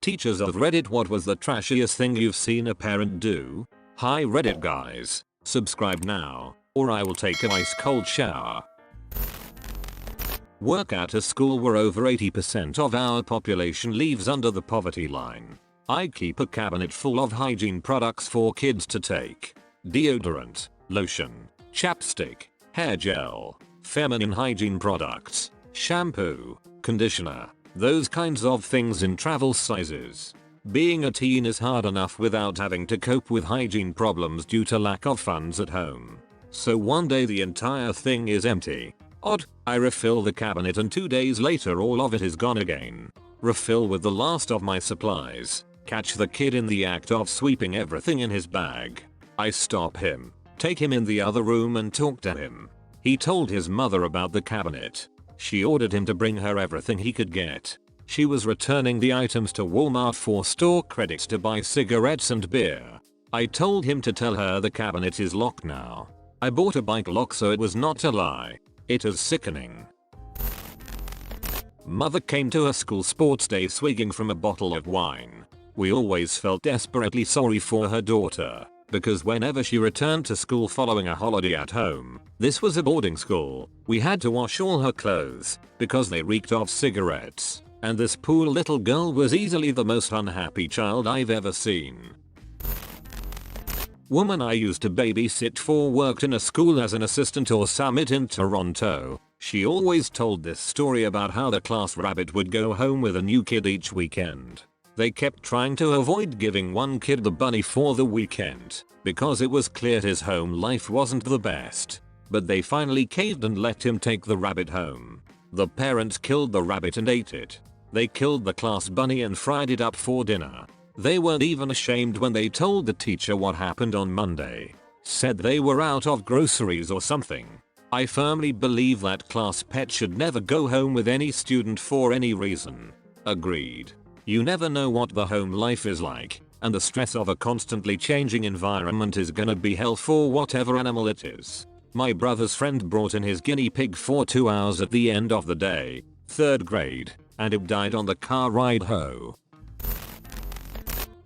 Teachers of Reddit, what was the trashiest thing you've seen a parent do? Hi Reddit guys, subscribe now, or I will take an ice cold shower. Work at a school where over 80% of our population lives under the poverty line. I keep a cabinet full of hygiene products for kids to take. Deodorant, lotion, chapstick, hair gel, feminine hygiene products, shampoo, conditioner, those kinds of things in travel sizes. Being a teen is hard enough without having to cope with hygiene problems due to lack of funds at home. So one day the entire thing is empty. Odd, I refill the cabinet and 2 days later all of it is gone again. Refill with the last of my supplies. Catch the kid in the act of sweeping everything in his bag. I stop him, take him in the other room and talk to him. He told his mother about the cabinet. She ordered him to bring her everything he could get. She was returning the items to Walmart for store credits to buy cigarettes and beer. I told him to tell her the cabinet is locked now. I bought a bike lock so it was not a lie. It is sickening. Mother came to her school sports day swigging from a bottle of wine. We always felt desperately sorry for her daughter, because whenever she returned to school following a holiday at home, this was a boarding school, we had to wash all her clothes, because they reeked of cigarettes, and this poor little girl was easily the most unhappy child I've ever seen. Woman I used to babysit for worked in a school as an assistant or summit in Toronto. She always told this story about how the class rabbit would go home with a new kid each weekend. They kept trying to avoid giving one kid the bunny for the weekend, because it was clear his home life wasn't the best. But they finally caved and let him take the rabbit home. The parents killed the rabbit and ate it. They killed the class bunny and fried it up for dinner. They weren't even ashamed when they told the teacher what happened on Monday. Said they were out of groceries or something. I firmly believe that class pet should never go home with any student for any reason. Agreed. You never know what the home life is like, and the stress of a constantly changing environment is gonna be hell for whatever animal it is. My brother's friend brought in his guinea pig for 2 hours at the end of the day, 3rd grade, and it died on the car ride home.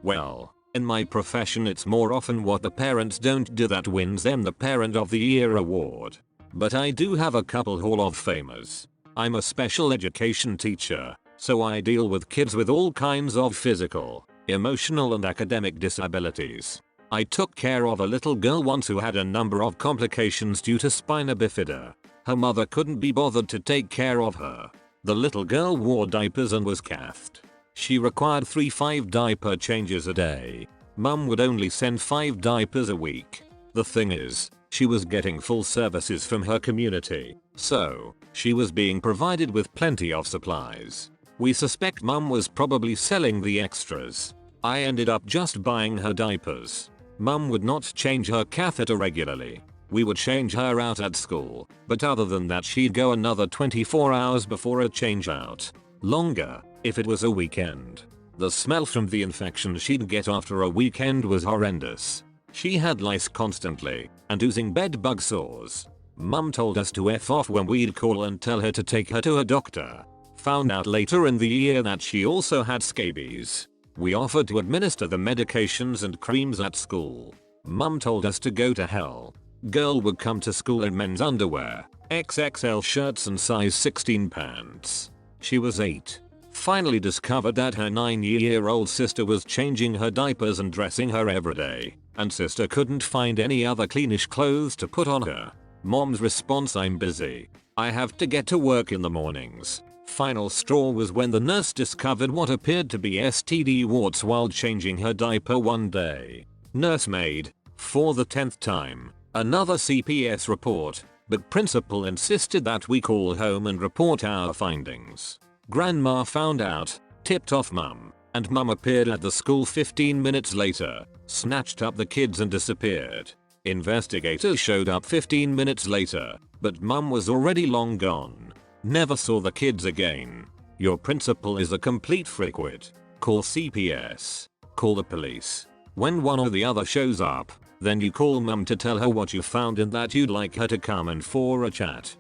Well, in my profession it's more often what the parents don't do that wins them the Parent of the Year award. But I do have a couple Hall of Famers. I'm a special education teacher, so I deal with kids with all kinds of physical, emotional and academic disabilities. I took care of a little girl once who had a number of complications due to spina bifida. Her mother couldn't be bothered to take care of her. The little girl wore diapers and was cathed. She required 3-5 diaper changes a day. Mum would only send 5 diapers a week. The thing is, she was getting full services from her community, so she was being provided with plenty of supplies. We suspect Mum was probably selling the extras. I ended up just buying her diapers. Mum would not change her catheter regularly. We would change her out at school, but other than that she'd go another 24 hours before a change out. Longer, if it was a weekend. The smell from the infection she'd get after a weekend was horrendous. She had lice constantly, and oozing bed bug sores. Mum told us to F off when we'd call and tell her to take her to a doctor. Found out later in the year that she also had scabies. We offered to administer the medications and creams at school. Mum told us to go to hell. Girl would come to school in men's underwear, XXL shirts and size 16 pants. She was 8. Finally discovered that her 9-year-old sister was changing her diapers and dressing her every day, and sister couldn't find any other cleanish clothes to put on her. Mom's response: I'm busy. I have to get to work in the mornings. Final straw was when the nurse discovered what appeared to be STD warts while changing her diaper one day. Nursemaid, for the 10th time, another CPS report, but principal insisted that we call home and report our findings. Grandma found out, tipped off Mum, and Mum appeared at the school 15 minutes later, snatched up the kids and disappeared. Investigators showed up 15 minutes later, but Mum was already long gone. Never saw the kids again. Your principal is a complete frickwit. Call CPS. Call the police. When one or the other shows up, then you call Mum to tell her what you found and that you'd like her to come in for a chat.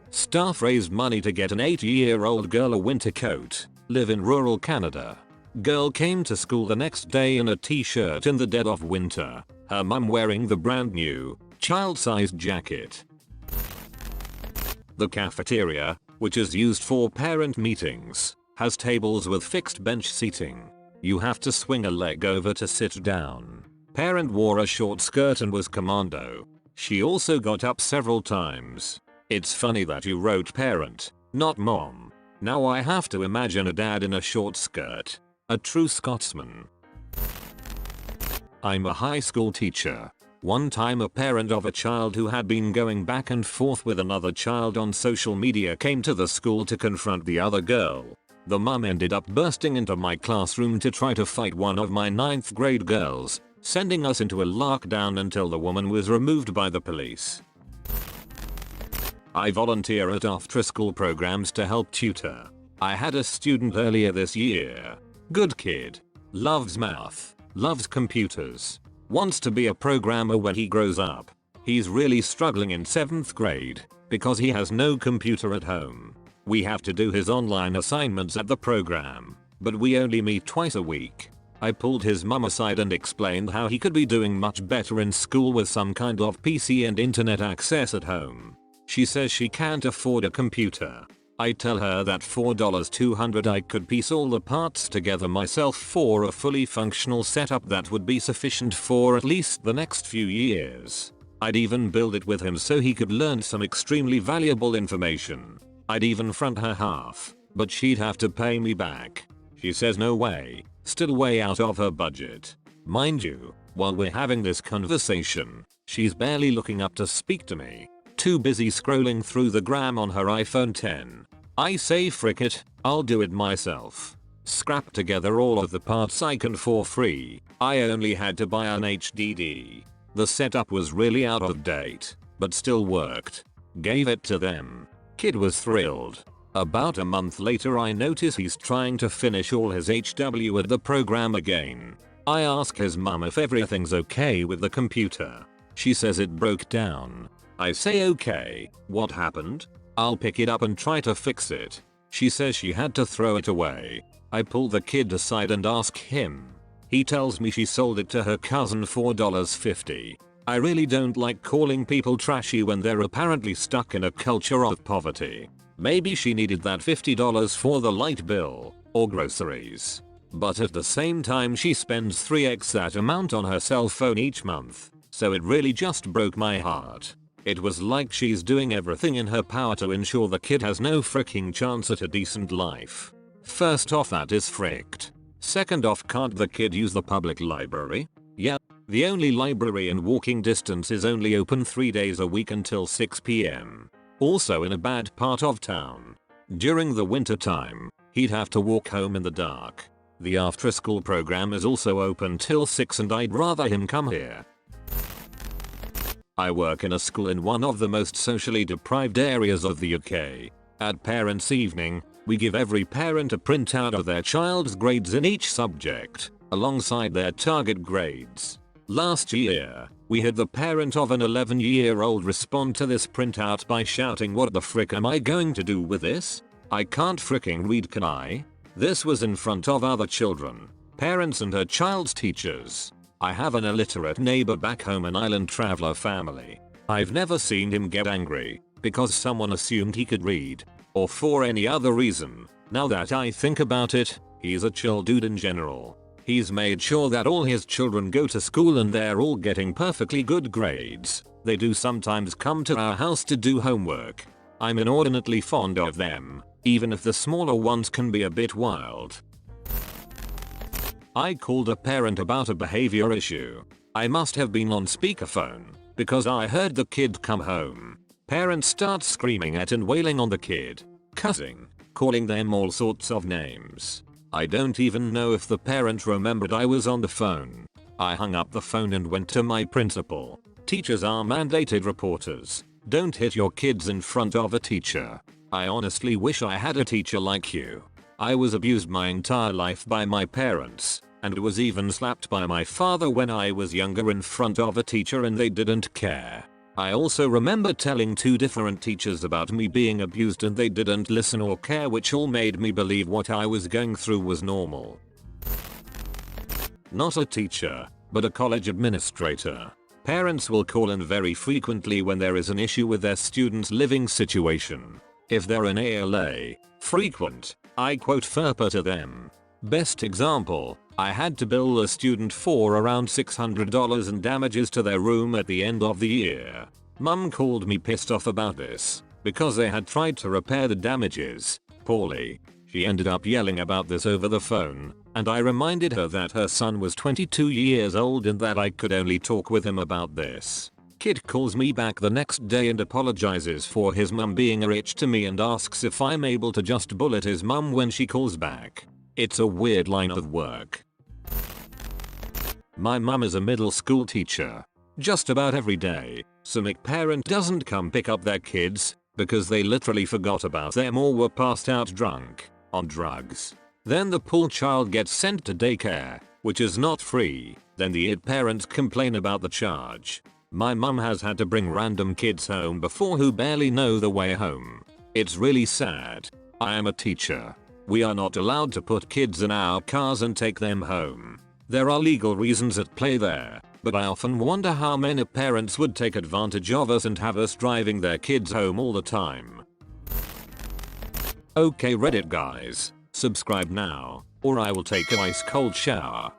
Staff raised money to get an 8-year-old girl a winter coat. Live in rural Canada. Girl came to school the next day in a t-shirt in the dead of winter. Her mum wearing the brand new, child-sized jacket. The cafeteria, which is used for parent meetings, has tables with fixed bench seating. You have to swing a leg over to sit down. Parent wore a short skirt and was commando. She also got up several times. It's funny that you wrote parent, not mom. Now I have to imagine a dad in a short skirt. A true Scotsman. I'm a high school teacher. One time a parent of a child who had been going back and forth with another child on social media came to the school to confront the other girl. The mum ended up bursting into my classroom to try to fight one of my 9th grade girls, sending us into a lockdown until the woman was removed by the police. I volunteer at after-school programs to help tutor. I had a student earlier this year. Good kid. Loves math. Loves computers. Wants to be a programmer when he grows up. He's really struggling in 7th grade because he has no computer at home. We have to do his online assignments at the program, but we only meet twice a week. I pulled his mum aside and explained how he could be doing much better in school with some kind of PC and internet access at home. She says she can't afford a computer. I tell her that for $200 I could piece all the parts together myself for a fully functional setup that would be sufficient for at least the next few years. I'd even build it with him so he could learn some extremely valuable information. I'd even front her half, but she'd have to pay me back. She says no way, still way out of her budget. Mind you, while we're having this conversation, she's barely looking up to speak to me. Too busy scrolling through the gram on her iPhone 10. I say frick it, I'll do it myself. Scrap together all of the parts I can for free. I only had to buy an HDD. The setup was really out of date, but still worked. Gave it to them. Kid was thrilled. About a month later I notice he's trying to finish all his HW at the program again. I ask his mum if everything's okay with the computer. She says it broke down. I say okay, what happened? I'll pick it up and try to fix it. She says she had to throw it away. I pull the kid aside and ask him. He tells me she sold it to her cousin for $50. I really don't like calling people trashy when they're apparently stuck in a culture of poverty. Maybe she needed that $50 for the light bill or groceries. But at the same time she spends 3x that amount on her cell phone each month. So it really just broke my heart. It was like she's doing everything in her power to ensure the kid has no freaking chance at a decent life. First off, that is fricked. Second off, can't the kid use the public library? Yeah, the only library in walking distance is only open 3 days a week until 6 PM. Also in a bad part of town. During the winter time, he'd have to walk home in the dark. The after school program is also open till 6 and I'd rather him come here. I work in a school in one of the most socially deprived areas of the UK. At parents' evening, we give every parent a printout of their child's grades in each subject, alongside their target grades. Last year, we had the parent of an 11-year-old respond to this printout by shouting, "What the frick am I going to do with this? I can't fricking read, can I?" This was in front of other children, parents and her child's teachers. I have an illiterate neighbor back home, an island traveler family. I've never seen him get angry because someone assumed he could read, or for any other reason. Now that I think about it, he's a chill dude in general. He's made sure that all his children go to school and they're all getting perfectly good grades. They do sometimes come to our house to do homework. I'm inordinately fond of them, even if the smaller ones can be a bit wild. I called a parent about a behavior issue. I must have been on speakerphone because I heard the kid come home. Parents start screaming at and wailing on the kid, cussing, calling them all sorts of names. I don't even know if the parent remembered I was on the phone. I hung up the phone and went to my principal. Teachers are mandated reporters. Don't hit your kids in front of a teacher. I honestly wish I had a teacher like you. I was abused my entire life by my parents, and was even slapped by my father when I was younger in front of a teacher and they didn't care. I also remember telling 2 different teachers about me being abused and they didn't listen or care, which all made me believe what I was going through was normal. Not a teacher, but a college administrator. Parents will call in very frequently when there is an issue with their student's living situation. If they're an ALA, frequent, I quote FERPA to them. Best example, I had to bill a student for around $600 in damages to their room at the end of the year. Mum called me pissed off about this, because they had tried to repair the damages, poorly. She ended up yelling about this over the phone, and I reminded her that her son was 22 years old and that I could only talk with him about this. Kid calls me back the next day and apologizes for his mum being a bitch to me and asks if I'm able to just bullet his mum when she calls back. It's a weird line of work. My mum is a middle school teacher. Just about every day, some parent doesn't come pick up their kids because they literally forgot about them or were passed out drunk, on drugs. Then the poor child gets sent to daycare, which is not free. Then the parents complain about the charge. My mum has had to bring random kids home before who barely know the way home. It's really sad. I am a teacher. We are not allowed to put kids in our cars and take them home. There are legal reasons at play there, but I often wonder how many parents would take advantage of us and have us driving their kids home all the time. Okay Reddit guys, subscribe now, or I will take an ice cold shower.